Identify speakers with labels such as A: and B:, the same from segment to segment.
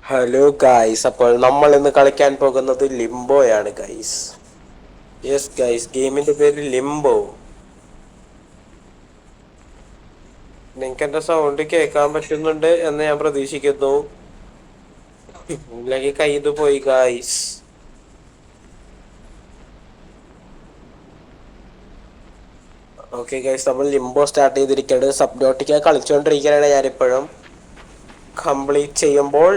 A: Hello guys, അപ്പോൾ നമ്മൾ ഇന്ന് കളിക്കാൻ പോകുന്നത് ലിംബോയാണ് ഗൈസ്. യെസ് ഗൈസ്, ഗെയിമിന്റെ പേര് ലിംബോ. നിങ്ങൾക്ക് എന്റെ സൗണ്ട് കേൾക്കാൻ പറ്റുന്നുണ്ട് എന്ന് ഞാൻ പ്രതീക്ഷിക്കുന്നു. ഇല്ലെങ്കിൽ കയ്യിൽ പോയി ഗൈസ്. ഓക്കെ ഗൈസ്, നമ്മൾ ലിംബോ സ്റ്റാർട്ട് ചെയ്തിരിക്കുകയാണ്. സബ്നോട്ടിക്ക കളിച്ചുകൊണ്ടിരിക്കുകയാണ് ഞാനിപ്പോഴും. കംപ്ലീറ്റ് ചെയ്യുമ്പോൾ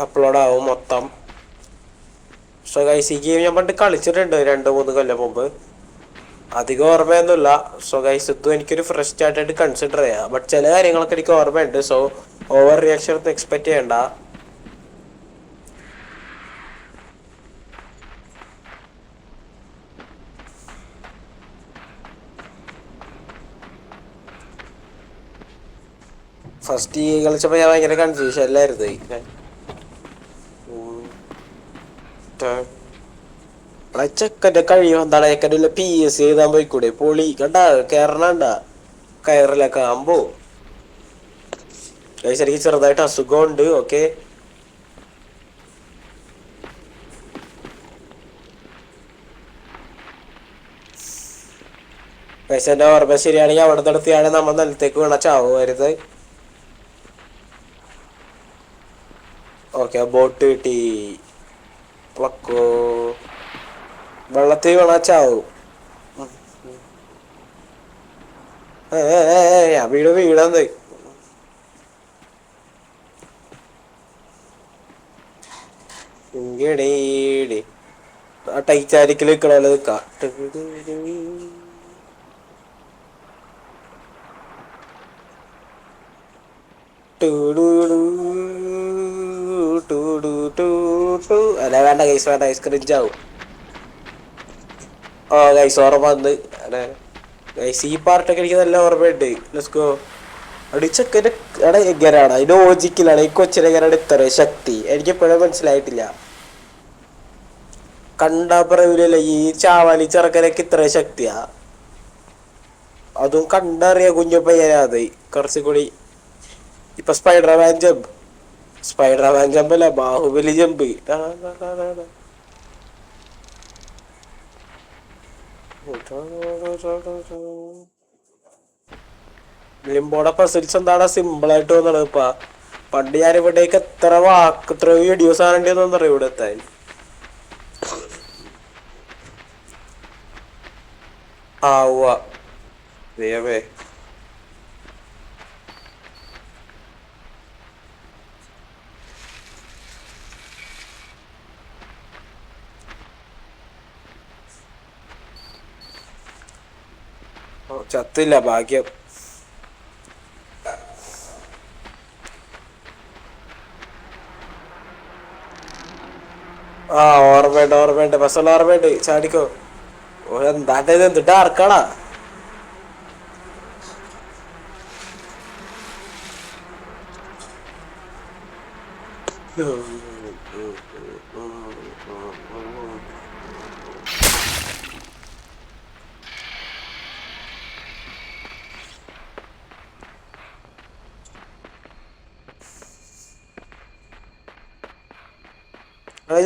A: അപ്ലോഡ് ആവും മൊത്തം. സോ ഗൈസ്, ഈ ഗെയിം ഞാൻ പണ്ട് കളിച്ചിട്ടുണ്ട് 2-3 കൊല്ലം മുമ്പ്. അധികം ഓർമ്മയൊന്നുമില്ല. സോ ഗൈസ്, ഇതും എനിക്കൊരു ഫ്രഷ് സ്റ്റാർട്ടായിട്ട് കൺസിഡർ ചെയ്യാം. ബട്ട് ചില കാര്യങ്ങളൊക്കെ എനിക്ക് ഓർമ്മയുണ്ട്. സോ ഓവർ റിയാക്ഷൻ ഒന്നും എക്സ്പെക്ട് ചെയ്യണ്ട. ഫസ്റ്റ് ഈ കളിച്ചപ്പോൾ ഞാൻ ഭയങ്കര കൺഫ്യൂഷനിലായിരുന്നു. ചെക്കൻ്റെ കഴിയും എന്താണ്? ചെക്കൻ്റെ PSC എഴുതാൻ പോയിക്കൂടെ? പൊളി കണ്ട കയറണണ്ട കയറിലൊക്കെ ആകുമ്പോ. എനിക്ക് ചെറുതായിട്ട് അസുഖമുണ്ട്. ഓക്കെ, എൻ്റെ ഓർമ്മ ശരിയാണെങ്കിൽ അവിടെ നിർത്തിയാണ് നമ്മൾ നിലത്തേക്ക് വീണ ചാവുമായിരുന്നത്. ഓക്കെ, ബോട്ട് കിട്ടി. പ്ലക്കോ വെള്ളത്തിൽ വീണ ചാവും. ഞാൻ വീടാന്ന്. ആ ടൈറ്റാനിക്കിൽ നിൽക്കണല്ലോ നിൽക്കാം. അല്ല വേണ്ട ഗൈസ്, വേണ്ട ഗൈസ്, ക്രിഞ്ചാവും. ഓ ഗൈസ്, ഓർമ്മ വന്ന്. അതെ ഗൈസ്, ഈ പാർട്ടൊക്കെ എനിക്ക് നല്ല ഓർമ്മയുണ്ട്. Let's go. അടിച്ചൊക്കെ അവിടെ എങ്ങനെയാണ് അതിന്റെ ലോജിക്കിലാണ് ഈ കൊച്ചിനെങ്ങനെയാണ് ഇത്ര ശക്തി? എനിക്കെപ്പോഴും മനസ്സിലായിട്ടില്ല. കണ്ടാ പറയൂലല്ലോ ഈ ചാവാലി ചെറുക്കനൊക്കെ ഇത്ര ശക്തിയാ. അതും കണ്ടറിയാ കുഞ്ഞു പയ്യനാത് കുറച്ചും കൂടി. ഇപ്പൊ സ്പൈഡർമാൻ ജമ്പ് അല്ല, ബാഹുബലി ജമ്പ്. ലിംബോടെ പസിൽസ് എന്താണ് സിമ്പിൾ ആയിട്ട് തോന്നണത് ഇപ്പ. പണ്ട് ഞാൻ ഇവിടേക്ക് എത്ര വീഡിയോസ് ആണെന്ന് അറിയാം ഇവിടെ എത്താൻ. ആ ഉവ്വ ദൈവമേ. ചത്തില്ല, ഭാഗ്യം. ആ ഓർമ്മയുണ്ട് ബസ്സുള്ള ഓർമ്മയുണ്ട്. ചാടിക്കോ. ഓ എന്താ ഇത്? എന്തിട്ട് ആർക്കാടാ?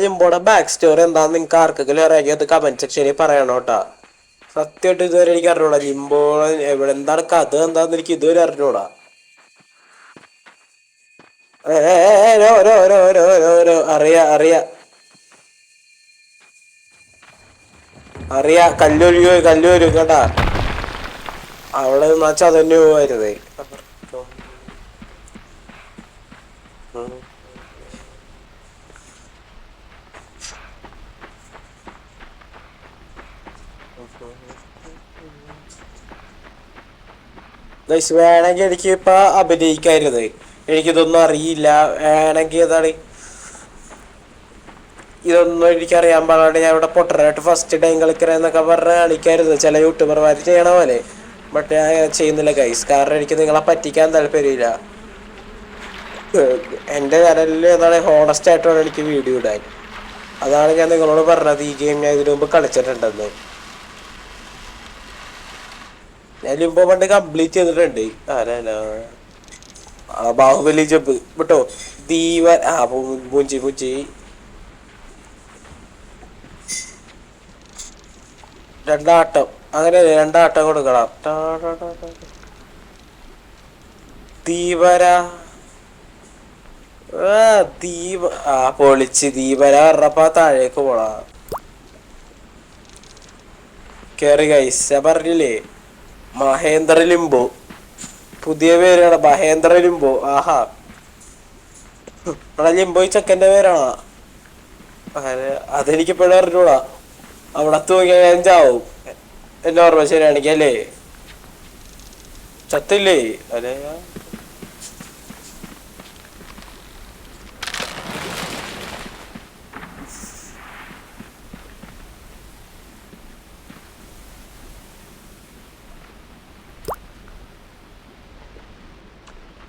A: ലിംബോടെ ബാക്ക് സ്റ്റോറി എന്താന്ന് നിങ്ങൾക്ക് ആർക്കെങ്കിലും അറിയാമെങ്കിൽ അത് കമന്റ് സെക്ഷനിൽ പറയണോട്ടാ. സത്യമായിട്ട് ഇതുവരെ എനിക്ക് അറിഞ്ഞൂടാ. ലിംബോ എവിടെ എന്താണ് കഥ എന്താന്ന് എനിക്ക് ഇതുവരെ അറിഞ്ഞൂടാ. അറിയാ കല്ലൂര് കേട്ടാ. അവിടെ നിന്നാച്ചാ അതന്നെ പോവായിരുന്നേ. വേണമെങ്കിൽ എനിക്ക് ഇപ്പൊ അഭിനയിക്കായിരുന്നത്. എനിക്കിതൊന്നും അറിയില്ല. വേണമെങ്കിൽ ഇതൊന്നും എനിക്കറിയാൻ പാടാണ്ട് ഞാൻ ഇവിടെ പൊട്ടനായിട്ട് ഫസ്റ്റ് ടൈം കളിക്കണെന്നൊക്കെ പറഞ്ഞ് കളിക്കായിരുന്നു ചില യൂട്യൂബർമാർ ചെയ്യണ പോലെ. ബട്ട് ഞാൻ ചെയ്യുന്നില്ല ഗൈസ്, കാരണം എനിക്ക് നിങ്ങളെ പറ്റിക്കാൻ താല്പര്യമില്ല. എൻ്റെ ചാനലിൽ ഹോണസ്റ്റ് ആയിട്ട് വേണം എനിക്ക് വീഡിയോ ഇടാൻ. അതാണ് ഞാൻ നിങ്ങളോട് പറഞ്ഞത് ഈ ഗെയിം ഞാൻ ഇതിനു മുമ്പ് കളിച്ചിട്ടുണ്ടെന്ന്. ഞാൻ ലിംബോ പണ്ട് കംപ്ലീറ്റ് ചെയ്തിട്ടുണ്ട്. ബാഹുബലി ജബ് വിട്ടോ. ദീവ പൂഞ്ചി പൂഞ്ചി രണ്ടാട്ടം. അങ്ങനെ രണ്ടാട്ടം കൊടുക്കണം. ദീപര ദീപ പൊളിച്ച് ദീപര പറഞ്ഞപ്പ താഴേക്ക് പോളാ. കേറി ഗൈസ്. ഞാൻ പറഞ്ഞില്ലേ മഹേന്ദ്ര ലിംബോ. പുതിയ പേരാണ് മഹേന്ദ്ര ലിംബോ. ആഹാ ലിംബോ ഈ ചെക്കൻ്റെ പേരാണോ? അതെനിക്ക് ഇപ്പോഴും അറിഞ്ഞൂടാ. അവിടെ തൂങ്ങിയ ഞാൻ ചാവും. എന്റെ ഓർമ്മ ശരിയാണെങ്കിൽ അല്ലേ? ചത്തില്ലേ? അല്ലേ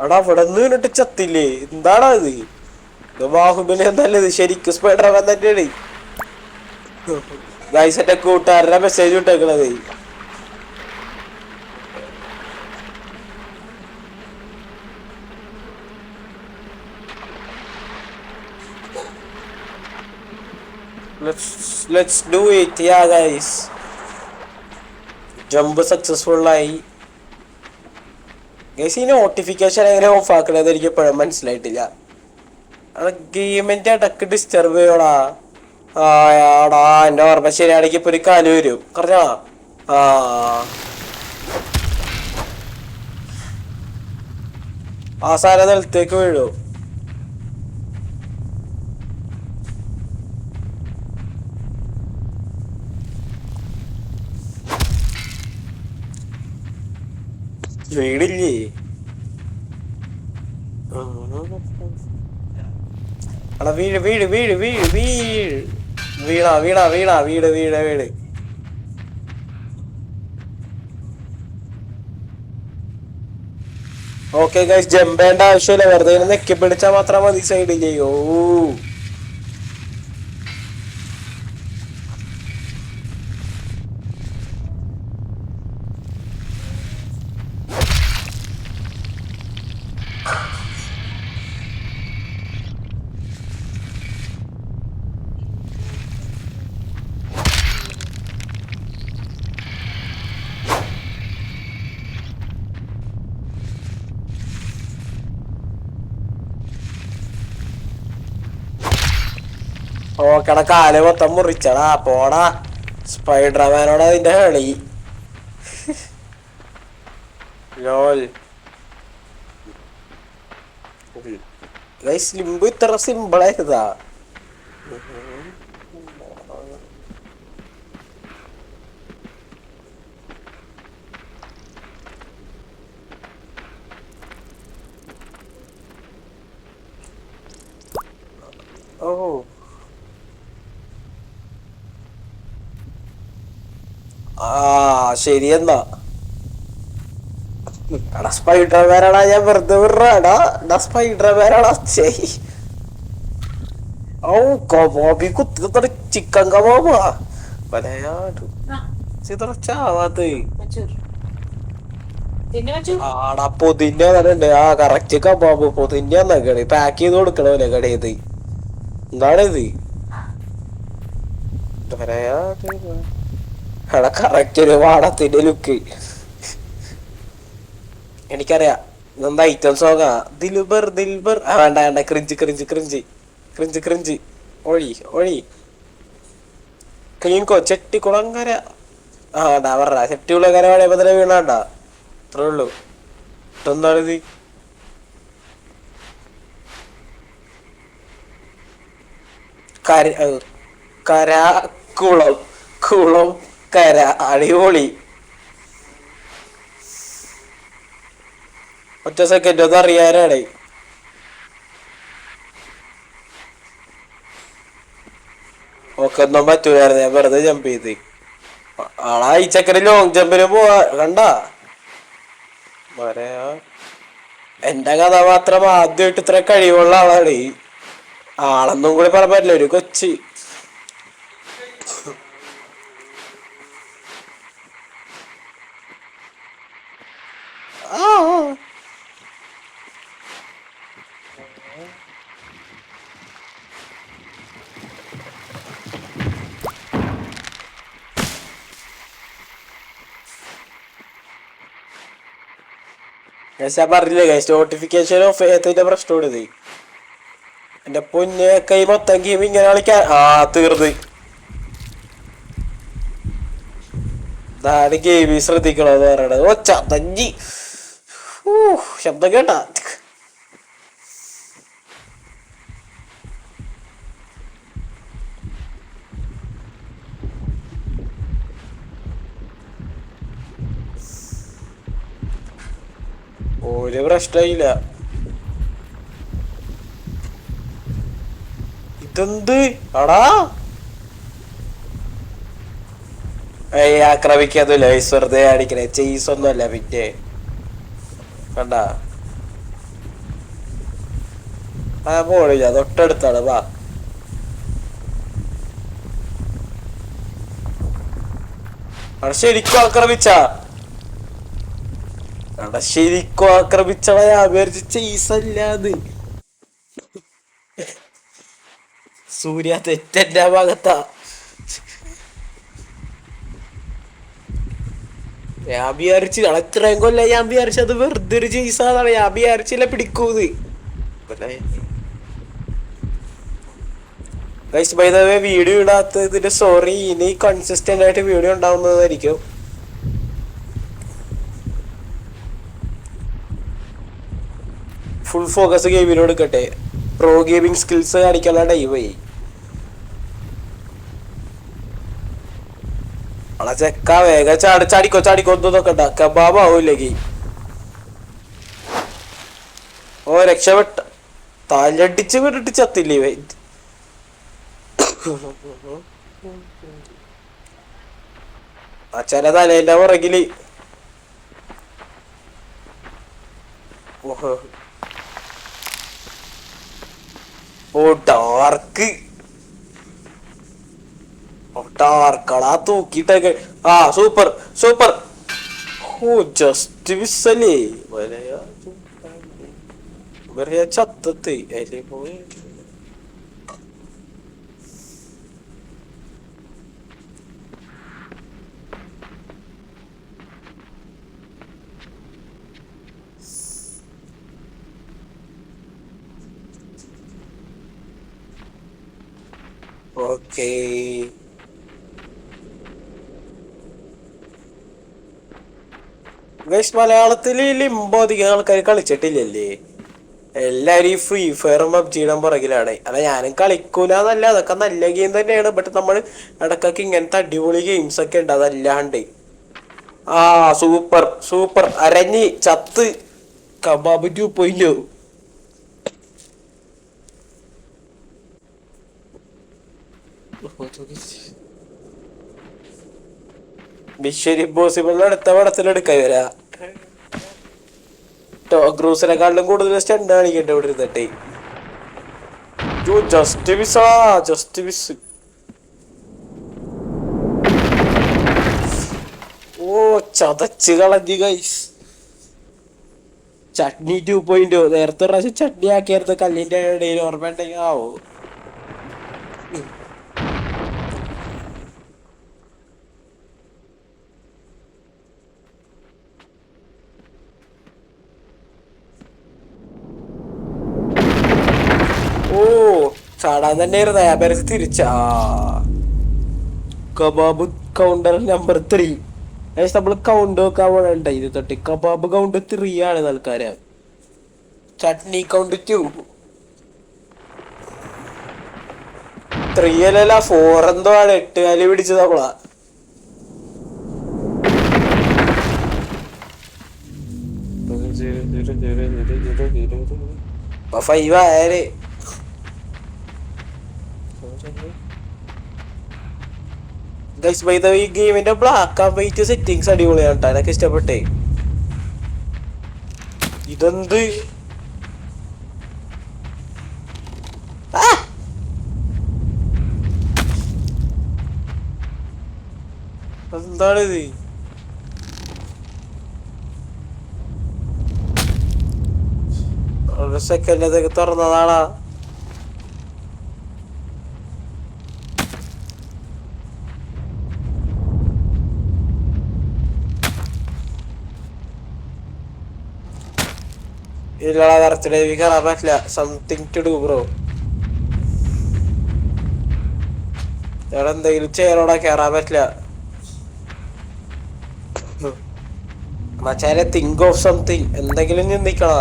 A: അവിടെ അവിടെ നിന്നിട്ട് ചത്തില്ലേ? എന്താടാ ഇത്? ബാഹുബലി എന്നല്ലത് ശരിക്കും സ്പൈഡർമാൻ തന്നെയാണ്. ഗൈസ് എന്റെ കൂട്ടുകാരുടെ മെസ്സേജ് വിട്ടേക്കണത്. Let's do it. Yeah guys. Jump successful ആയി. ഗൈസ് ഈ നോട്ടിഫിക്കേഷൻ എങ്ങനെ ഓഫ് ആക്കണത് എനിക്ക് ഇപ്പോഴും മനസ്സിലായിട്ടില്ല. ഗെയിമിന്റെ ഇടക്ക് ഡിസ്റ്റർബ് ചെയ്യോടാ. ആടാ എന്റെ ഓർമ്മ ശരിയാണെങ്കിൽ ഇപ്പൊ ഒരു കാല് വരും. പറഞ്ഞാ ആ സാധനം നിലത്തേക്ക് വീഴും. വീടില്ലേ? എടാ വീട് വീട് വീട് വീട് വീട് വീണാ വീണാ വീണാ വീട് വീട് വീട്. ഓക്കെ ഗൈസ് ജമ്പേണ്ട ആവശ്യമില്ല. വെറുതെ നെക്കി പിടിച്ചാൽ മാത്രം മതി സൈഡിൽ ചെയ്യോ. ഓക്കട കാല് മൊത്തം മുറിച്ചടാ. പോടാ സ്പൈഡർമാനോട് അതിന്റെ കളി. ലോൽ ഗൈസ് ലിംബു ഇത്ര സിമ്പിൾ ആയിരുന്നാ? ഓ ശരിയെന്നാ. എടാ സ്പൈഡർമാനാടാ ഞാൻ വെറുതെ വിടാടാ. സ്പൈഡർമാനാടാ. ഓ കബാബി കുത്തി ചിക്കൻ കബാബാ. പലയാട് ചിതറച്ചാവാത്ത ആടാ പൊതിന്റെ ഉണ്ട്. ആ കറക്റ്റ് കബാബ് പൊതിന്റെ എന്നൊക്കെയാണ് പാക്ക് ചെയ്ത് കൊടുക്കണല്ലേ കടയത്. എന്താണിത്? എടാ കറക്റ്റ് ഒരു വാടത്തിന്റെ ലുക്ക്. എനിക്കറിയാം ഇതെന്താ ഐറ്റം സോങ്ങാ. ദിൽബർ ദിൽബർ. വേണ്ട വേണ്ട. Cringe cringe cringe cringe cringe. ഒഴി ഒഴി ക്ലീൻകോ ചെട്ടിക്കുളങ്കര. വേണ്ടാ പറ. ചെട്ടിക്കുളങ്കര പഴയപ്പോ തന്നെ വീണാണ്ടാ. അത്രേ ഉള്ളൂ. എന്താണിത്? കര കുളം കുളം കര. അടിപൊളി. ഒറ്റ സെക്കൻഡ് ഒന്ന് അറിയാനാണ്. ഒക്കെ ഒന്നും പറ്റൂലായിരുന്നു. ഞാൻ വെറുതെ ജമ്പ് ചെയ്ത്. ആളാ ഈ ചക്കന് ലോങ് ജമ്പിന് പോവാ കണ്ടാ. എന്റെ കഥാപാത്രം ആദ്യമായിട്ട് ഇത്ര കഴിവുള്ള ആളാണ്. ആളെന്നും കൂടി പറയാൻ പറ്റില്ല. ഒരു കൊച്ച്. ഞാൻ പറഞ്ഞില്ലേ ഗൈസ്, നോട്ടിഫിക്കേഷൻ ഓഫ് ചെയ്യാത്തതിന്റെ പ്രശ്നമാണ് ഇത്. എന്റെ പൊന്നെ കൈ മൊത്തം ഗെയിം ഇങ്ങനെ കളിക്കാൻ തീർന്ന്. ഇതാണ് ഗെയിമിൽ ശ്രദ്ധിക്കണോന്ന് പറയണത്. ഓ ചതഞ്ഞി ശബ്ദം കേട്ടാ. ഒരു പ്രശ്നമില്ല. ഇതെന്ത് ആടാ ആക്രമിക്കാന്നില്ല വെറുതെ അടിക്കണേ. ചെയ്സ് ഒന്നുമല്ല പിന്നെ കണ്ട പോണില്ല, തൊട്ടടുത്താണ്. വാ അവിടെ ശരിക്കും ആക്രമിച്ച ശരിക്കും ആക്രമിച്ചവ ഞാൻ വിചാരിച്ച ചെയ്സല്ലാന്ന്. സൂര്യ തെറ്റെന്റെ ഭാഗത്താ. ഞാൻ വിചാരിച്ച് ഇത്രയും കൊല്ല ഞാൻ വിചാരിച്ചത് വെറുതെ ഒരു ചെയ്സാന്നാണ്. ഞാൻ വിചാരിച്ചില്ല പിടിക്കൂന്ന്. വീഡിയോ ഇടാത്തതിന്റെ സോറി. ഇനി കൺസിസ്റ്റന്റ് ആയിട്ട് വീഡിയോ ഉണ്ടാവുന്നതായിരിക്കും. ഫുൾ ഫോക്കസ് ഗെയിമിനോട് എടുക്കട്ടെ. പ്രോ ഗെയിമിംഗ് സ്കിൽസ് കാണിക്കാനുള്ള ടൈമായി. അവളെ ചെക്ക വേഗം ചാടിക്കോ ഒന്നും നോക്കണ്ട. കബാബ് ആവൂല്ലെങ്കിൽ ഓ രക്ഷപ്പെട്ട. തലടിച്ച് വിട്ടിട്ട് ചത്തില്ലേ. അച്ഛനെ തലേന്റെ പുറകില്. ഓ ഡാർക്ക് ടാർക്കളാ തൂക്കിട്ടൊക്കെ. Super super. ഓ ജസ്റ്റ് മിസ്സല്ലേ. ചത്തത്ത് അതിലേ പോയി. ഓക്കേ മലയാളത്തില് ലിംബോ അധികം ആൾക്കാർ കളിച്ചിട്ടില്ലല്ലേ. എല്ലാരും ഈ ഫ്രീ ഫയറും പബ്ജിയുടെ പുറകിലാണ്. അല്ല ഞാനും കളിക്കൂലെന്നല്ല, അതൊക്കെ നല്ല ഗെയിം തന്നെയാണ്. ബട്ട് നമ്മൾ ഇടക്കൊക്കെ ഇങ്ങനത്തെ അടിപൊളി ഗെയിംസ് ഒക്കെ ഉണ്ട്. അതല്ലാണ്ട് സൂപ്പർ സൂപ്പർ അരഞ്ഞി ചത്ത്. കബാബ് 2.0. മിഷൻ ഇമ്പോസിബിൾ അടുത്ത പടത്തിലെടുക്ക വരാ. ക്രൂസിനെക്കാളിലും കൂടുതൽ സ്റ്റണ്ട് കാണിക്കട്ടെ ഇവിടെ ഇരുന്നിട്ട്. Just miss just miss. ഓ ചതച്ച് കളഞ്ഞു ഗൈസ്. ചട്നി 2.0. നേരത്തെ പ്രാവശ്യം ചട്നി ആക്കിയായിരുന്നു കല്ലിന്റെ ഇടയിൽ. ഓർമ്മ ഉണ്ടെങ്കിൽ ചാടാൻ തന്നെയായിരുന്നു. ഞാൻ പേര് തിരിച്ചാ. Kebab counter number 3. നമ്മള് കൗണ്ട് വെക്കാൻ പോണണ്ട. ഇത് തൊട്ട് കബാബ് കൗണ്ട് 3 ആണ് തൽക്കാലം. ചട്നി കൗണ്ട് 2. 3 അല്ലല്ല 4 എന്തോ ആണ്. 8 കാലി പിടിച്ചത് നമ്മളാ. ഇപ്പൊ 5 ആയാലേ. ഈ ഗെയിമിന്റെ ബ്ലാക്ക് ആൻഡ് വൈറ്റ് സെറ്റിങ്സ് അടിപൊളിയാണ് കേട്ടോ. എനിക്ക് ഇഷ്ടപ്പെട്ടേ. ഇതെന്ത് എന്താണിത്? ഒരു സെക്കൻഡ് അതൊക്കെ തുറന്നതാണാ. ഇല്ലടാ ബർത്ത്ഡേ കയറാൻ പറ്റില്ല. Something to do bro. ഇവിടെ എന്തെങ്കിലും ചെയ്യണോടാ, കയറാൻ പറ്റില്ല. മച്ചാനെ തിങ്ക് ഓഫ് സംതിങ്, എന്തെങ്കിലും ചിന്തിക്കണ.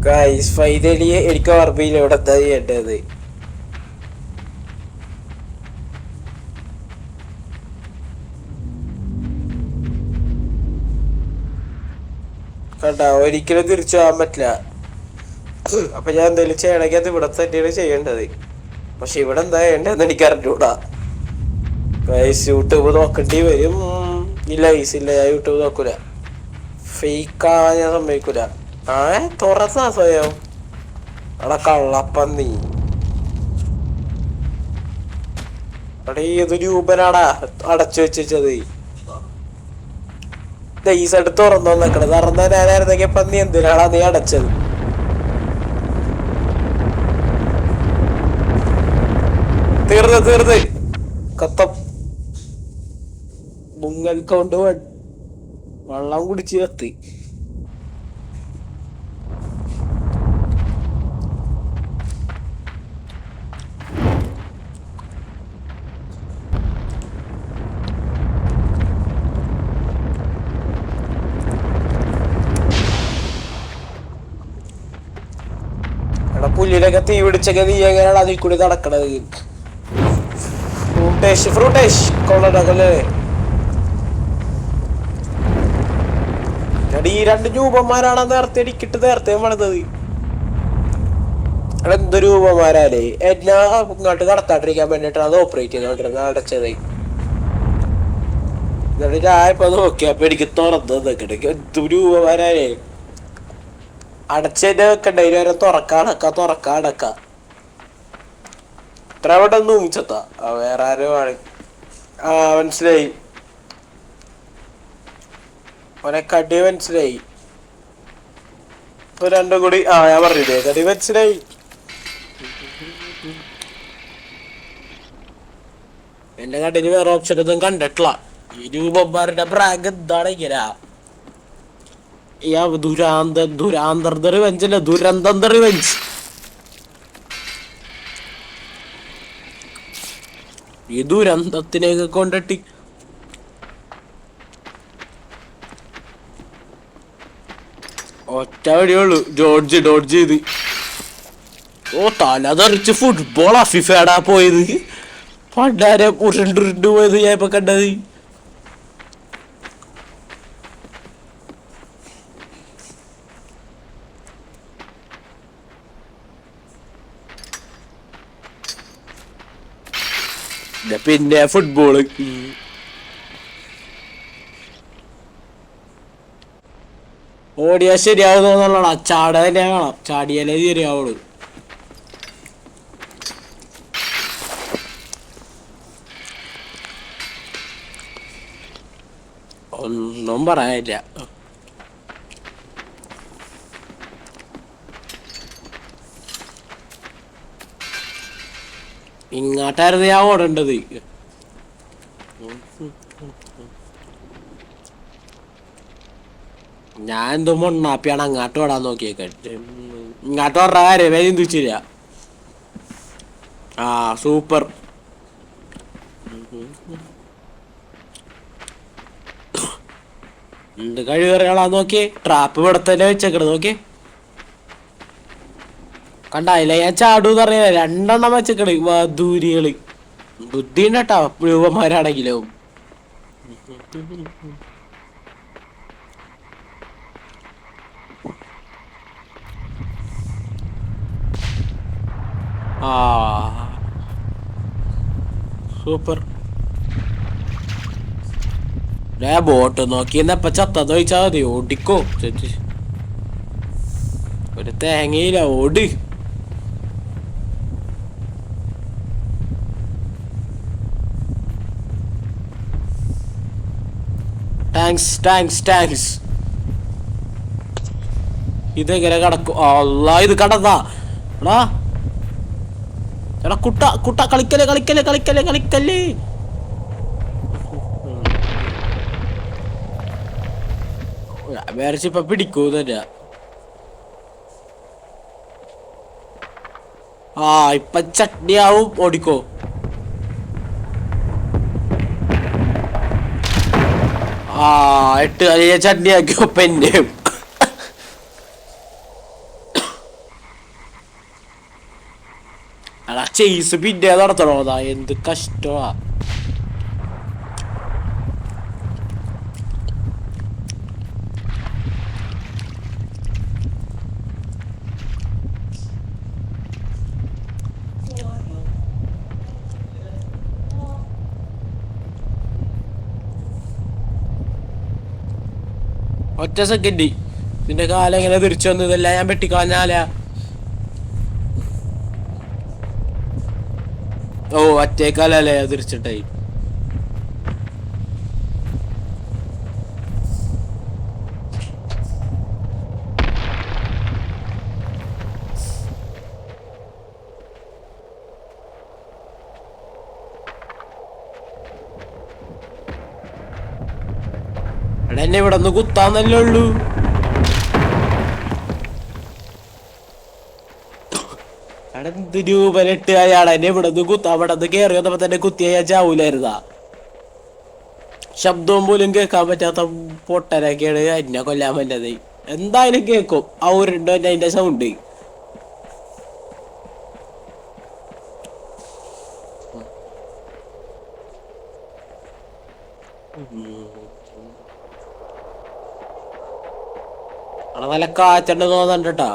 A: ഗൈസ് ഫൈനലി എനിക്ക് ഓർമ്മയില്ല ഇവിടെ എന്താ ചെയ്യേണ്ടത്. കണ്ട ഒരിക്കലും തിരിച്ചു പോകാൻ പറ്റില്ല. അപ്പൊ ഞാൻ എന്തെങ്കിലും ചെയ്യണമെങ്കിൽ അത് ഇവിടെ തന്നെയാണ് ചെയ്യേണ്ടത്. പക്ഷെ ഇവിടെ എന്താ ചെയ്യേണ്ടതെന്ന് എനിക്ക് അറിഞ്ഞൂടാ. ഗൈസ് യൂട്യൂബ് നോക്കേണ്ടി വരും. ഇല്ല ഗൈസ് ഇല്ല, ഞാൻ യൂട്യൂബ് നോക്കൂല. ഫേക്കാവാൻ ഞാൻ സമ്മതിക്കൂല. തുറന്നാ സ്വയം അവിടെ കള്ളപ്പന്നി. അവിടെ ഏത് രൂപനാടാ അടച്ചു വെച്ചത്. ഈ സൈഡ് തുറന്നു നിക്കണത്. തുറന്ന ഞാനായിരുന്നെങ്കിൽ പന്നി എന്തിനാടാ നീ അടച്ചത്? തീർന്ന് കത്തം മുങ്ങൽ കൊണ്ട് വെള്ളം കുടിച്ച് കത്തി. പുല്ലിലൊക്കെ തീ പിടിച്ചൊക്കെ നീ എങ്ങനെയാണ് അതിൽ കൂടി നടക്കണത്? ഫ്രൂട്ടേഷ് കൊള്ളേ. ഈ രണ്ട് രൂപന്മാരാണ് നേരത്തെ പണിതത്. എന്ത് രൂപന്മാരാലേ എന്നാ ഇങ്ങോട്ട് കടത്താണ്ടിരിക്കാൻ വേണ്ടിട്ടാണ് അത് ഓപ്പറേറ്റ് ചെയ്തോണ്ടിരുന്നത് അടച്ചത്. എന്നിട്ട് ഞാൻ ഇപ്പൊ നോക്കിയപ്പോ എനിക്ക് തുറന്നു നിൽക്കണെങ്കിൽ എന്ത് രൂപന്മാരാലേ. അടച്ചതിന്റെ വെക്കണ്ട, ഇതിനെ തുറക്കാടക്ക ഇത്ര അവിടെ ഒന്ന് ഊങ്ങിച്ചെത്താ. വേറെ ആരോ ആണ്. മനസ്സിലായി ഓനെ കടി മനസ്സിലായി. ഇപ്പൊ രണ്ടും കൂടി ഞാൻ പറഞ്ഞില്ലേ കടി മനസ്സിലായി. എന്റെ കടിന് വേറെ ഓപ്ഷൻ ഒന്നും കണ്ടിട്ടില്ല. ഈ രൂപന്മാരുടെ ബ്രാഗ് എന്താണ് ഇങ്ങനെ? ദുരാന്തർ റിവെഞ്ച്. ഈ ദുരന്തത്തിനെയൊക്കെ കൊണ്ടിട്ട് ഒറ്റ വഴിയുള്ളൂ. ഡോഡ്ജ് ചെയ്ത് തല തെറിച്ച് ഫുട്ബോൾ അഫിഫേടാ പോയത്. പണ്ടാരെ ഉരുണ്ട് പോയത് ഞാൻ ഇപ്പൊ കണ്ടത്. പിന്നെ ഫുട്ബോള് ഓടിയാ ശരിയാവുന്നോന്നുള്ളടാ. ചാട തന്നെ കാണാം, ചാടിയാലേ ശരിയാവുള്ളൂ. ഒന്നും പറയാനില്ല. ഇങ്ങോട്ടായിരുന്നു ഞാൻ ഓടേണ്ടത്. ഞാൻ എന്തോ മണ്ണാപ്പിയാണ് അങ്ങോട്ട് ഓടാൻ നോക്കിയേക്കെ. ഇങ്ങോട്ട് ഓടാ കാര്യം വേറെ ചിന്തിച്ചില്ല. സൂപ്പർ. എന്ത് കഴിവേറിയാളാ നോക്കി. ട്രാപ്പ് ഇവിടെ തന്നെ വെച്ചേക്കണ നോക്കി. കണ്ടായില്ല ഞാൻ ചാടൂന്ന് അറിയാ. രണ്ടെണ്ണം വെച്ചേക്കണ് ദൂരികള്. ബുദ്ധി ഉണ്ടട്ടാ രൂപന്മാരാണെങ്കിലും. സൂപ്പർ. ബോട്ട് നോക്കിയെന്നപ്പ ചത്തന്ന് ചോദിച്ചാ മതി. ഓടിക്കോ ഒരു തേങ്ങയില്ല, ഓട്. ടാങ്ക്സ്. ഇതെങ്ങനെ കടക്കും? അല്ല, ഇത് കടന്നാ എടാ. എടാ കുട്ട കളിക്കല്ലേ. വേറെ ഇപ്പൊ പിടിക്കൂന്നല്ല. ഇപ്പൊ ചട്നിയാവും. ഓടിക്കോ. എട്ട് കളിയെ ചട്നിയാക്കിയോ പെന്നെയും. എടാ ചെയ്സ് പിന്നെ നടത്തണോതാ. എന്ത് കഷ്ടമാ. ഒറ്റ സെക്കൻഡ്. നിന്റെ കാലം എങ്ങനെ തിരിച്ചു വന്നതല്ല ഞാൻ വെട്ടിക്കളഞ്ഞാല. ഒറ്റേക്കാലല്ലേ തിരിച്ചിട്ടായി. എടാ എന്നെ ഇവിടെ ഒന്ന് കുത്താന്നല്ലേ ഉള്ളൂ. എന്ത് രൂപനിട്ട് അയാളെ എന്നെ ഇവിടെ നിന്ന് കുത്താ. അവിടെ നിന്ന് കയറി വന്നപ്പോ തന്നെ കുത്തിയ ചാവൂലായിരുന്നാ. ശബ്ദവും പോലും കേൾക്കാൻ പറ്റാത്ത പൊട്ടനൊക്കെയാണ് എന്നെ കൊല്ലാൻ പറ്റത്. എന്തായാലും കേൾക്കും. ഉരുണ്ടോ അതിന്റെ സൗണ്ട്. അവിടെ നല്ല കാറ്റുണ്ട് തോന്നണ്ടട്ടാ.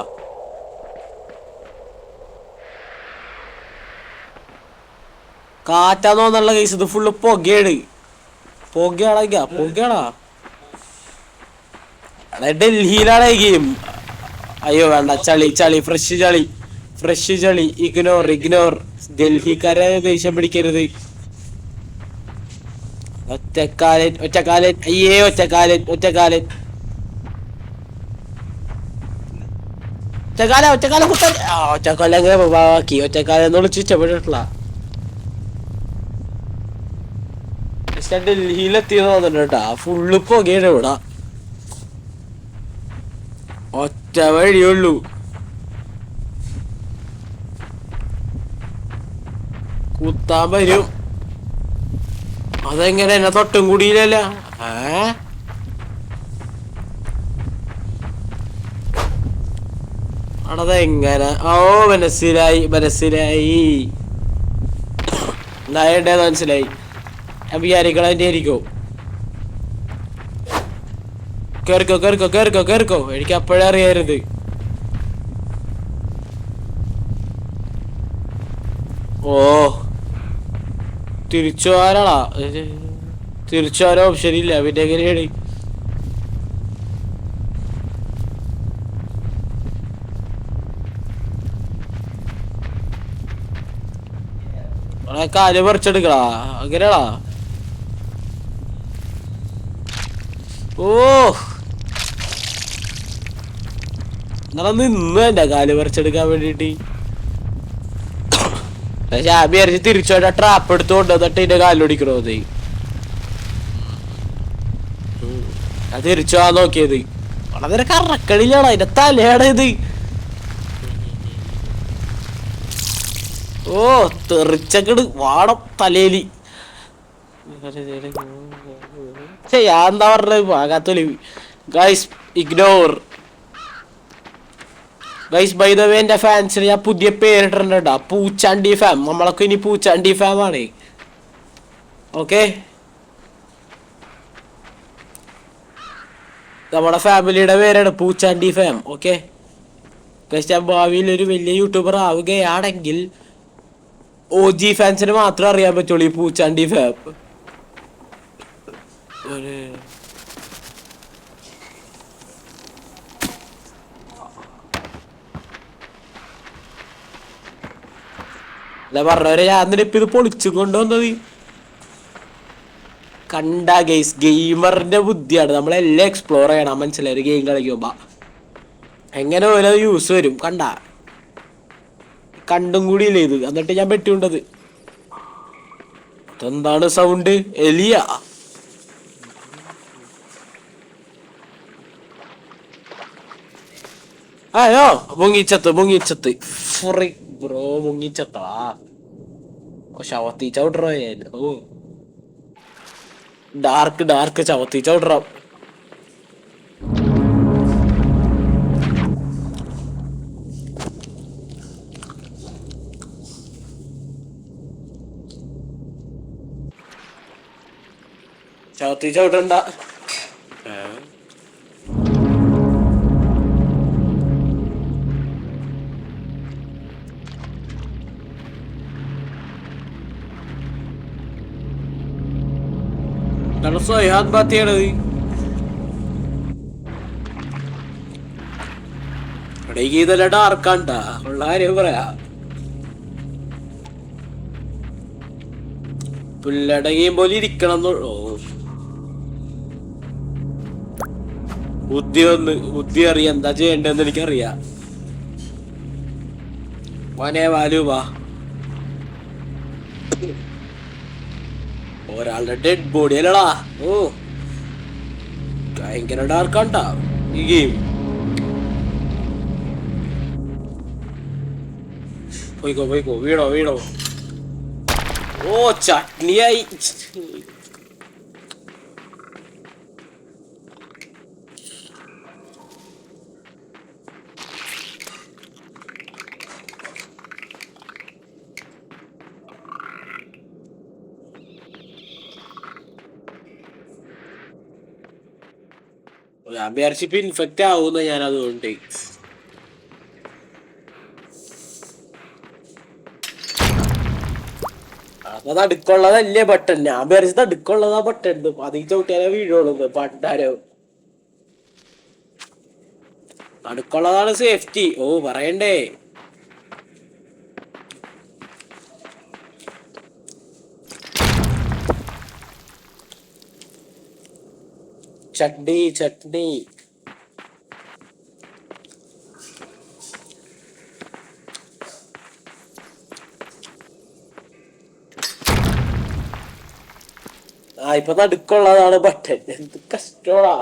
A: കാറ്റാന്ന് തോന്നുള്ള കേസ്. ഇത് ഫുള്ള് പുകയാടാ. ഡൽഹിയിലാണ് ഈ ഗെയിം. അയ്യോ വേണ്ട. ചളി ഫ്രഷ് ചളി. ഇഗ്നോർ. ഡൽഹിക്കാരെ ദേഷ്യം പിടിക്കരുത്. ഒറ്റക്കാലൻ. അയ്യേ ഒറ്റക്കാലൻ. കുത്തൻ. ഒറ്റക്കാലം ബാക്കി. ഒറ്റക്കാലെന്ന് വിളിച്ച് ഇഷ്ടപ്പെട്ടിട്ടില്ല. ഡൽഹിയിലെത്തിയെന്ന് തോന്നുന്നു കേട്ടാ. ഫുള്ള് പുകയാണ് ഇവിടെ. ഒറ്റ വഴിയുള്ളൂ. കുത്താൻ വരും. അതെങ്ങനെ എന്നെ തൊട്ടും കൂടിയില്ലല്ല. അതെങ്ങനെ? മനസ്സിലായി. എന്തായിട്ടേന്ന് മനസ്സിലായി. വിചാരിക്കണതിന്റെ ആയിരിക്കോ. കേറിക്കോ. എനിക്ക് അപ്പോഴേ അറിയരുത്. തിരിച്ചു പോകാനാളാ. തിരിച്ചു പോകാൻ ഓപ്ഷൻ ഇല്ല. പിന്നെ എങ്ങനെയാണ്? കാല് പറിച്ചെടുക്കടാ. അങ്ങനെയാടാ. എന്നാ നിന്ന് എന്റെ കാല് പറിച്ചെടുക്കാൻ വേണ്ടിട്ട്. പക്ഷെ വിചാരിച്ച് തിരിച്ചോട്ടെ ട്രാപ്പ് എടുത്ത് കൊണ്ടുവന്നിട്ട് എന്റെ കാലിലൊടിക്കണോ. അത് തിരിച്ചു പോവാൻ നോക്കിയത്. വളരെ കറക്കണില്ലാണ് അതിന്റെ തലയാണ് ഇത്. തെറിച്ചക്കട് വാടം തലേലി. ഞാൻ എന്താ പറഞ്ഞത്? ആകാത്തൊലി. Guys ignore. Guys by the way എന്റെ ഫാൻസിന് ഞാൻ പുതിയ പേരിട്ടിട്ടുണ്ട്. പൂച്ചാണ്ടി ഫാം. നമ്മളൊക്കെ ഇനി പൂച്ചാണ്ടി ഫാം ആണ്. ഓക്കെ, നമ്മുടെ ഫാമിലിയുടെ പേരാണ് പൂച്ചാണ്ടി ഫാം. ഓക്കെ ഗൈസ്, ഞാൻ ഭാവിയിൽ ഒരു വലിയ യൂട്യൂബർ ആവുകയാണെങ്കിൽ OG ഫാൻസിന് മാത്രമേ അറിയാൻ പറ്റുള്ളൂ ഈ പൂച്ചാണ്ടി ഫാം. അല്ല പറഞ്ഞവരെ ഞാൻ ഇപ്പൊ ഇത് പൊളിച്ചും കൊണ്ടുവന്നത്. കണ്ട ഗെയ്സ്, ഗെയിമറിന്റെ ബുദ്ധിയാണ്. നമ്മളെല്ലാം എക്സ്പ്ലോർ ചെയ്യണം, മനസ്സിലായി? ഒരു ഗെയിം കളിക്കുമ്പോ എങ്ങനെ ഓരോ യൂസ് വരും കണ്ട. കണ്ടും കൂടിയില്ലേ ഇത്, എന്നിട്ട് ഞാൻ പെട്ടിയുണ്ടത്. അതെന്താണ് സൗണ്ട്? എലിയ? അയ്യോ, മുങ്ങിച്ചത്ത് ബ്രോ, മുങ്ങിച്ചത്താ. ശവത്തി ചവിട്ടറോ? ഓ ഡാർക്ക് ചവത്തി ചവിട്ടറ. ചവത്തി ചവിട്ടണ്ട. സ്വയം ആത്മഹത്യയാണത്. ഇതല്ല ഡാർക്കാണ്ട ഉള്ള കാര്യം പറയാ. പിള്ളേടെ ഗെയിം പോലെ ഇരിക്കണം എന്നുള്ളൂ. ബുദ്ധി അറിയാം എന്താ ചെയ്യണ്ടെന്ന് എനിക്കറിയാം. മോനെ വാലു വാ. ഒരാളുടെ ഡെഡ് ബോഡി അല്ലടാ. ഓ ഭയങ്കര ഡാർക്കാണ്ടാ ഈ ഗെയിം. പോയിക്കോ വീടോ. ഓ ചട്നിയായി. ഞാൻ വിചാരിച്ചിപ്പോ ഇൻഫെക്റ്റ് ആവുന്ന ഞാൻ അതുകൊണ്ട്. അത് അടുക്കുള്ളതല്ലേ ബട്ടൺ? ഞാൻ വിചാരിച്ചത് അടുക്കുള്ളതാ ബട്ടൺ. അതിൽ ചവിട്ടിയാലേ വീഴുള്ളത്. പണ്ടാരോ അടുക്കുള്ളതാണ് സേഫ്റ്റി. ഓ പറയണ്ടേ. ചട്നി ഇപ്പൊ നടുക്കുള്ളതാണ് ബട്ടൺ. എന്ത് കഷ്ടോടാ.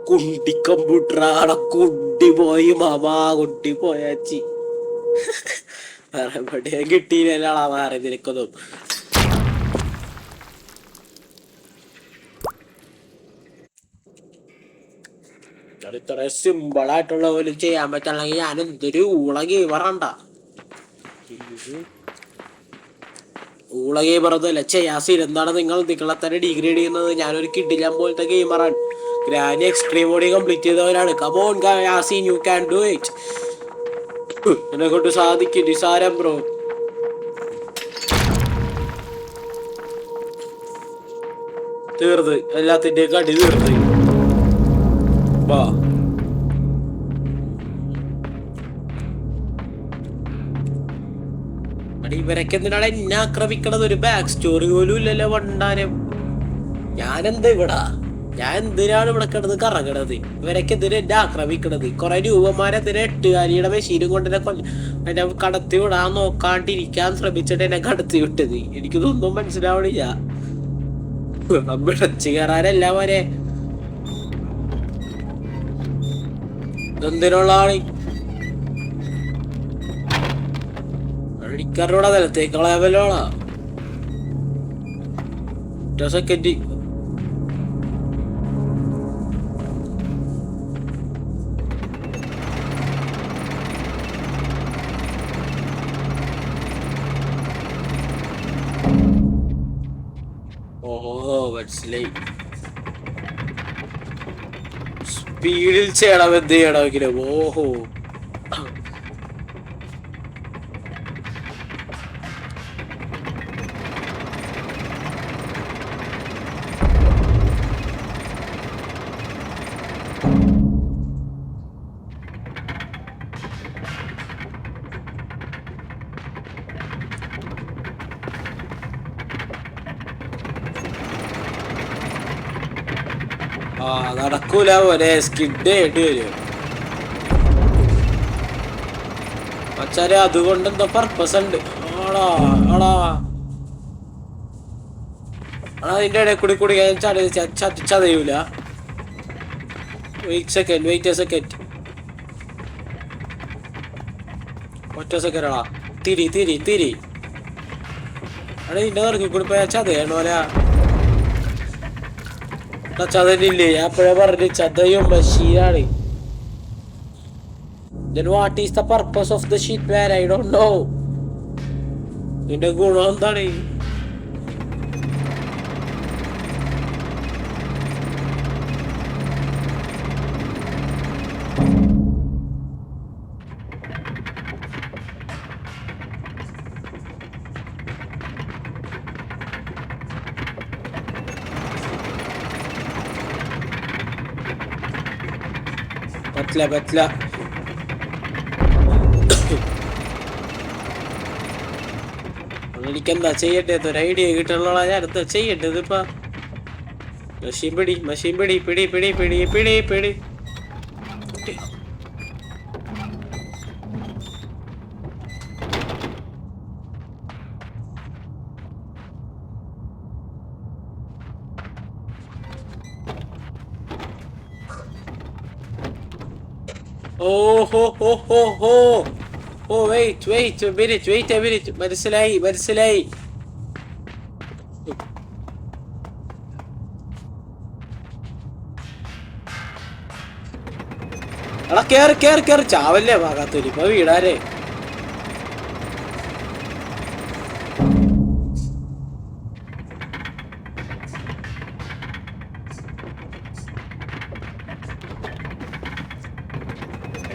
A: കുണ്ടി കമ്പ്യൂട്ടർ കുണ്ടി പോയി മാമാ, കുണ്ടി പോയാച്ചി. എവിടെയും കിട്ടിയില്ല മാറി നിനക്കൊന്നും. ഇത്ര സിമ്പിളായിട്ടുള്ള പോലും ചെയ്യാൻ പറ്റണമെങ്കിൽ ഞാൻ എന്തൊരു ഗെയിമറണ്ട. ഗെയിമറൊന്നുമല്ല. ചെയ്യാസീൻ എന്താണ് നിങ്ങളെ തന്നെ ഡിഗ്രേഡ് ചെയ്യുന്നത്? ഞാനൊരു കിഡിലാൻ പോലത്തെ ഗെയിമറാണ്. ഗ്രാൻഡ് എക്സ്ട്രീം ബോഡി കംപ്ലീറ്റ് ചെയ്തവരാണ്. Come on Yaseen, you can do it. എന്നെ കൊണ്ട് സാധിക്കും നിസാരം ബ്രോ. തീർന്ന് എല്ലാത്തിന്റെയും കടി തീർന്ന്. വാ ഇവരൊക്കെ എന്തിനാണ് എന്നെ ആക്രമിക്കണത്? ഒരു ബാക്ക് സ്റ്റോറി പോലും ഇല്ലല്ലോ വണ്ടാരം. ഞാൻ എന്തിനാണ് ഇവിടെ കിടന്ന് കറങ്ങണത്? ഇവരൊക്കെ എന്തിനാ എന്നെ ആക്രമിക്കണത്? കുറെ രൂപമാരെ എന്തിനാ എട്ടുകാലിയുടെ മെഷീനും കൊണ്ട് എന്നെ കടത്തി വിടാൻ നോക്കാണ്ടിരിക്കാൻ ശ്രമിച്ചിട്ട് എന്നെ കടത്തി വിട്ടത്? എനിക്കിതൊന്നും മനസ്സിലാവണില്ല. വിളച്ചു കയറാനല്ല മോനെ. ഇതെന്തിനുള്ള ആളി അടിക്കാരോടാ നിലത്തേക്ക് കളയാമല്ലോളാ സെക്കൻഡ്. ഓഹോ മനസ്സിലായി. സ്പീഡിൽ ചെയ്യണം എന്ത് ചെയ്യണമെങ്കിലും. ഓഹോ നടക്കൂല പോലെ സ്കിഡ് ചെയ്യേണ്ടി വരും മച്ചാരെ. അതുകൊണ്ട് എന്തോ പർപ്പസ് ഉണ്ട്. ആടാ ആടാ അതിന്റെ ഇടയിൽ കൂടി ഞാൻ ചതയൂല. വെയിറ്റ് സെക്കൻഡ് ഒറ്റ സെക്കൻഡ് ആടാ. തിരി അവിടെ ഇതിന്റെ ഇറങ്ങി കൂടി പോയാ ചതയണോല. ചതയില്ലേ ഞാൻ എപ്പോഴാ പറഞ്ഞു ചതയും മഷീനാണ്. Then what is the purpose of the shit man? I don't know. ഇതിന്റെ ഗുണം എന്താണ്? പറ്റില്ല. എനിക്കെന്താ ചെയ്യേണ്ടത് ഒരു ഐഡിയ കിട്ടാനുള്ള ഞാൻ എന്താ ചെയ്യേണ്ടത് ഇപ്പൊ. മഷീൻ പിടി. Oh wait a minute. മനസ്സിലായി. എടാ കേറി ചാവല്ലേ ഭാഗത്തൊരു ഇപ്പൊ വീടാരെ.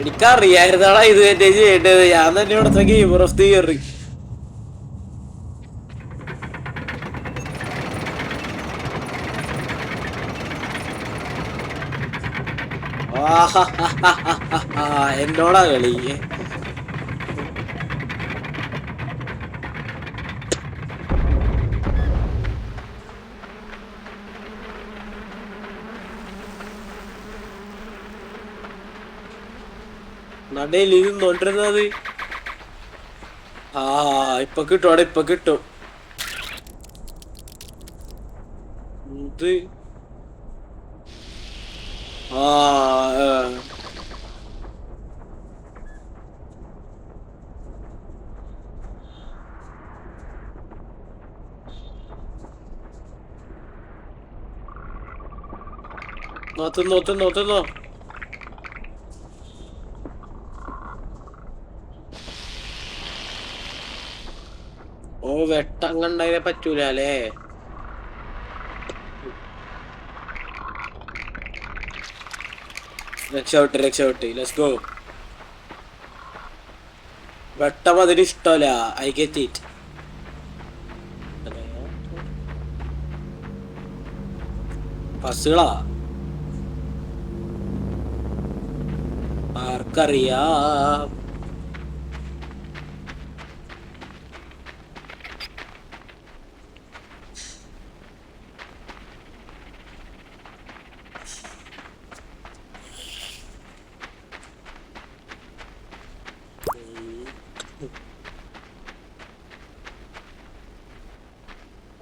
A: എനിക്കറിയായിരുന്നാളാ ഇത് തന്നെ ചെയ്യേണ്ടത്. ഞാൻ തന്നെ ഇവിടുത്തെ ഗെയിമർ ഓഫ് ദി ഇയർ. എന്നോടാ കളി. നടയിൽ ഇരുന്നോണ്ടിരുന്നത്. ഇപ്പൊ കിട്ടും. ഇത് നോത്തുന്നോ. വെട്ടം കണ്ടതിനെ പറ്റൂല അല്ലേ. രക്ഷപ്പെട്ട് ലെറ്റ്സ് ഗോ. വെട്ടം അതിന് ഇഷ്ടമല്ല. I get it. ബസ്സുകളാ ആർക്കറിയാം.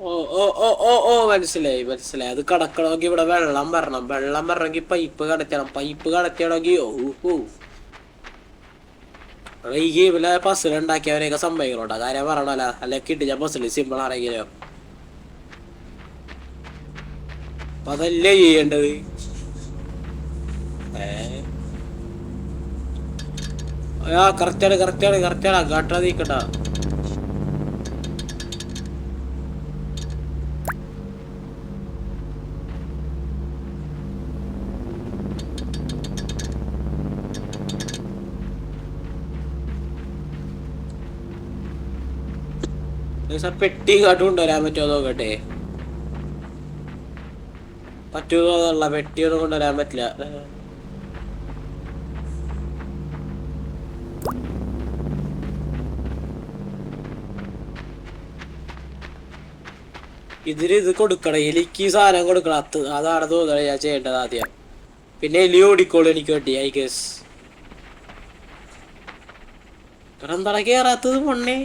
A: ഓ ഓ ഓ ഓ ഓ മനസ്സിലായി മനസ്സിലായി. അത് കടക്കണമെങ്കിൽ ഇവിടെ വെള്ളം വരണമെങ്കിൽ പൈപ്പ് കടത്തണമെങ്കിൽ ഓ ഈ ഗെയിമിലെ പസിൽ ഉണ്ടാക്കിയവരെയൊക്കെ സംഭവിക്കണോട്ടാ. കാര്യം പറയണല്ല, അല്ലെ കിട്ടിയ പസിൽ സിമ്പിൾ ആണെങ്കിലോ. അപ്പൊ അതല്ലേ ചെയ്യേണ്ടത്. കറക്റ്റാണ് ഗാട്ടാ നീക്കട്ടാ. പെട്ടി ഇങ്ങോട്ട് കൊണ്ടുവരാൻ പറ്റുമോ നോക്കട്ടെ. പറ്റുമോന്നുള്ള പെട്ടിയൊന്നും കൊണ്ടുവരാൻ പറ്റില്ല. ഇത് കൊടുക്കണം, എലിക്ക് സാധനം കൊടുക്കണം. അതാണ് തോന്നുന്നത് ഞാൻ ചെയ്യേണ്ടത് ആദ്യം. പിന്നെ എലി ഓടിക്കോളൂ എനിക്ക് വേണ്ടി ഐ ഗസ്. എന്താണ് കേറാത്തത് പൊണ്ണേ?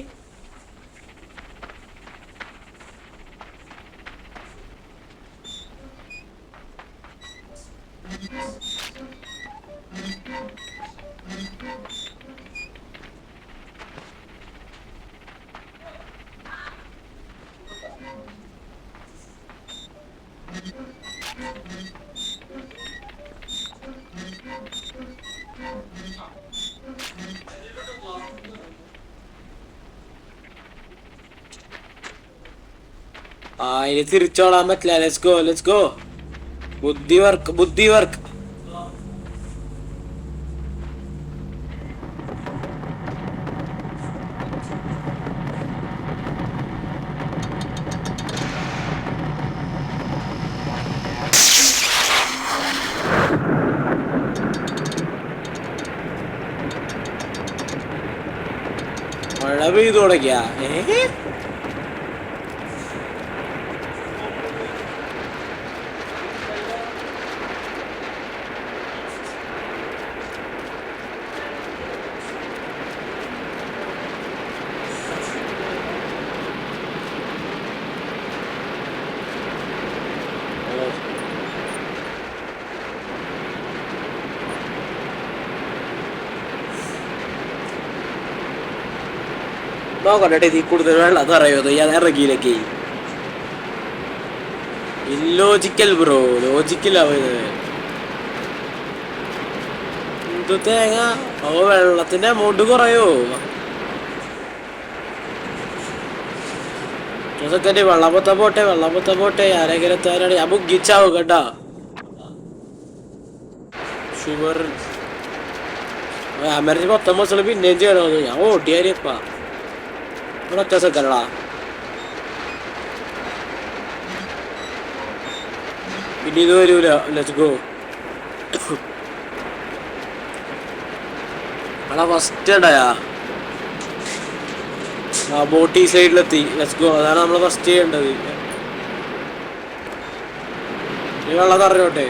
A: ഇനി തിരിച്ചോളാൻ പറ്റില്ല. Let's go. ബുദ്ധി വർക്ക്. മഴ പെയ്തു തുടങ്ങിയ നോക്കട്ടെ. ഇതിൽ കൂടുതൽ വെള്ളം അറിയോ ഞാൻ ഇറങ്ങിയിലേക്ക്. ഇല്ലോജിക്കൽ ബ്രോ, ലോജിക്കലാവുന്നത് എന്ത് തേങ്ങ. വെള്ളത്തിന്റെ എമൗണ്ട് കുറയോ? സെക്കൻഡ് വെള്ളമൊത്ത പോട്ടെ. ആരെങ്കിലും എത്താനാണ്. ഞാൻ മുങ്ങിച്ചാവും കേട്ടാ. ഷുഗർ അമേരിക്ക മൊത്തം മസള് പിന്നെയും ചെയ്യണോ? ഞാൻ ഓട്ടിയാരിപ്പാ ഒറ്റ സെക്കൻഡാ. പിന്നെ ഇത് വരൂല. Let's go. ഫസ്റ്റ് ഉണ്ടായാ ബോട്ട് ഈ സൈഡിലെത്തി. Let's go. അതാണ് നമ്മൾ ഫസ്റ്റ് ചെയ്യേണ്ടത്. ഈ വെള്ളം നിറഞ്ഞോട്ടെ.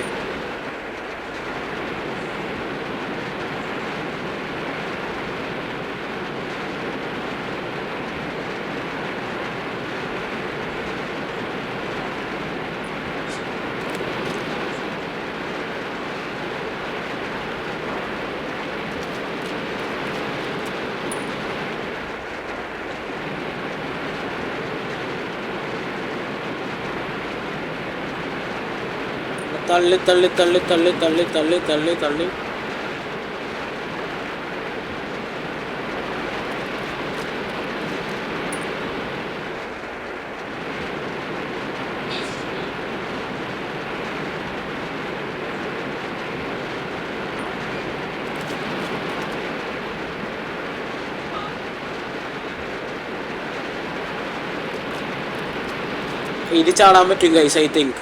A: തള്ളി. ഇത് ചാടാൻ പറ്റും ഗൈസ്, ഐ തിങ്ക്.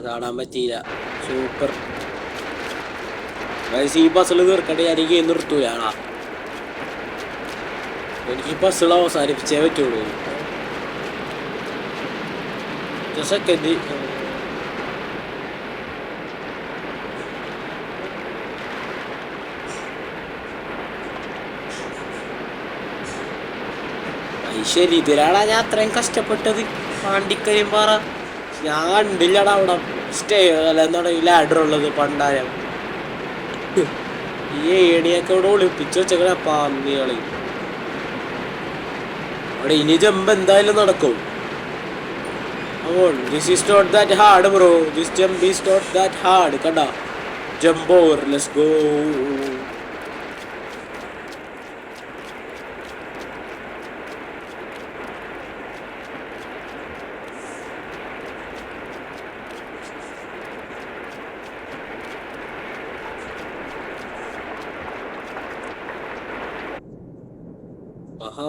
A: ചാടാൻ പറ്റിയില്ല. Super guys. ഈ പസിൽ തീർക്കട്ടെ. എനിക്ക് നിർത്തൂലാണാ. എനിക്ക് പസിൽ അവസാനിപ്പിച്ചേ പറ്റുള്ളൂ. സെക്കൻഡ്. ശരി, ഇതിലാടാ ഞാൻ അത്രയും കഷ്ടപ്പെട്ടത്. പാണ്ടിക്കരിയും പാറ ഞാൻ കണ്ടില്ലടാ അവിടെ സ്റ്റേ അല്ല എന്താണ് ഈ ലാഡർ ഉള്ളത് പണ്ടാരം. ഈ ഏണിയൊക്കെ ഇവിടെ ഒളിപ്പിച്ച് വെച്ചേക്കണ പാന്നികളി. അവിടെ ഇനി ജമ്പ് എന്തായാലും നടക്കും. This is not that hard bro. This jump is not that hard. കണ്ട jump over. Let's go.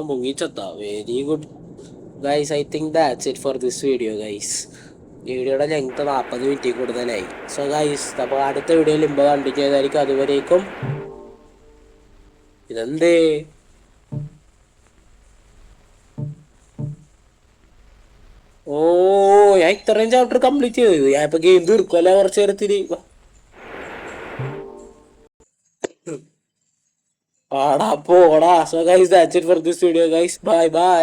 A: മുങ്ങിച്ചത്ത. Very good guys. I think that's it for this video guys. വീഡിയോയുടെ ലെങ്ത് 40 മിനിറ്റ് കൂടുതലായി. സോ ഗൈസ്, അപ്പോൾ അടുത്ത വീഡിയോയിൽ Limbaugh continue ചെയ്തായിരിക്കും. അതുവരേക്കും ഇതെന്തേ ഞാൻ ഇത്രയും ചാപ്റ്റർ കംപ്ലീറ്റ് ചെയ്തു. ഞാൻ ഇപ്പൊ ഗെയിം തീർക്കുമല്ല കുറച്ചു നേരത്തിന്. ആടാ പോടാ. So guys, that's it for this video guys. Bye bye.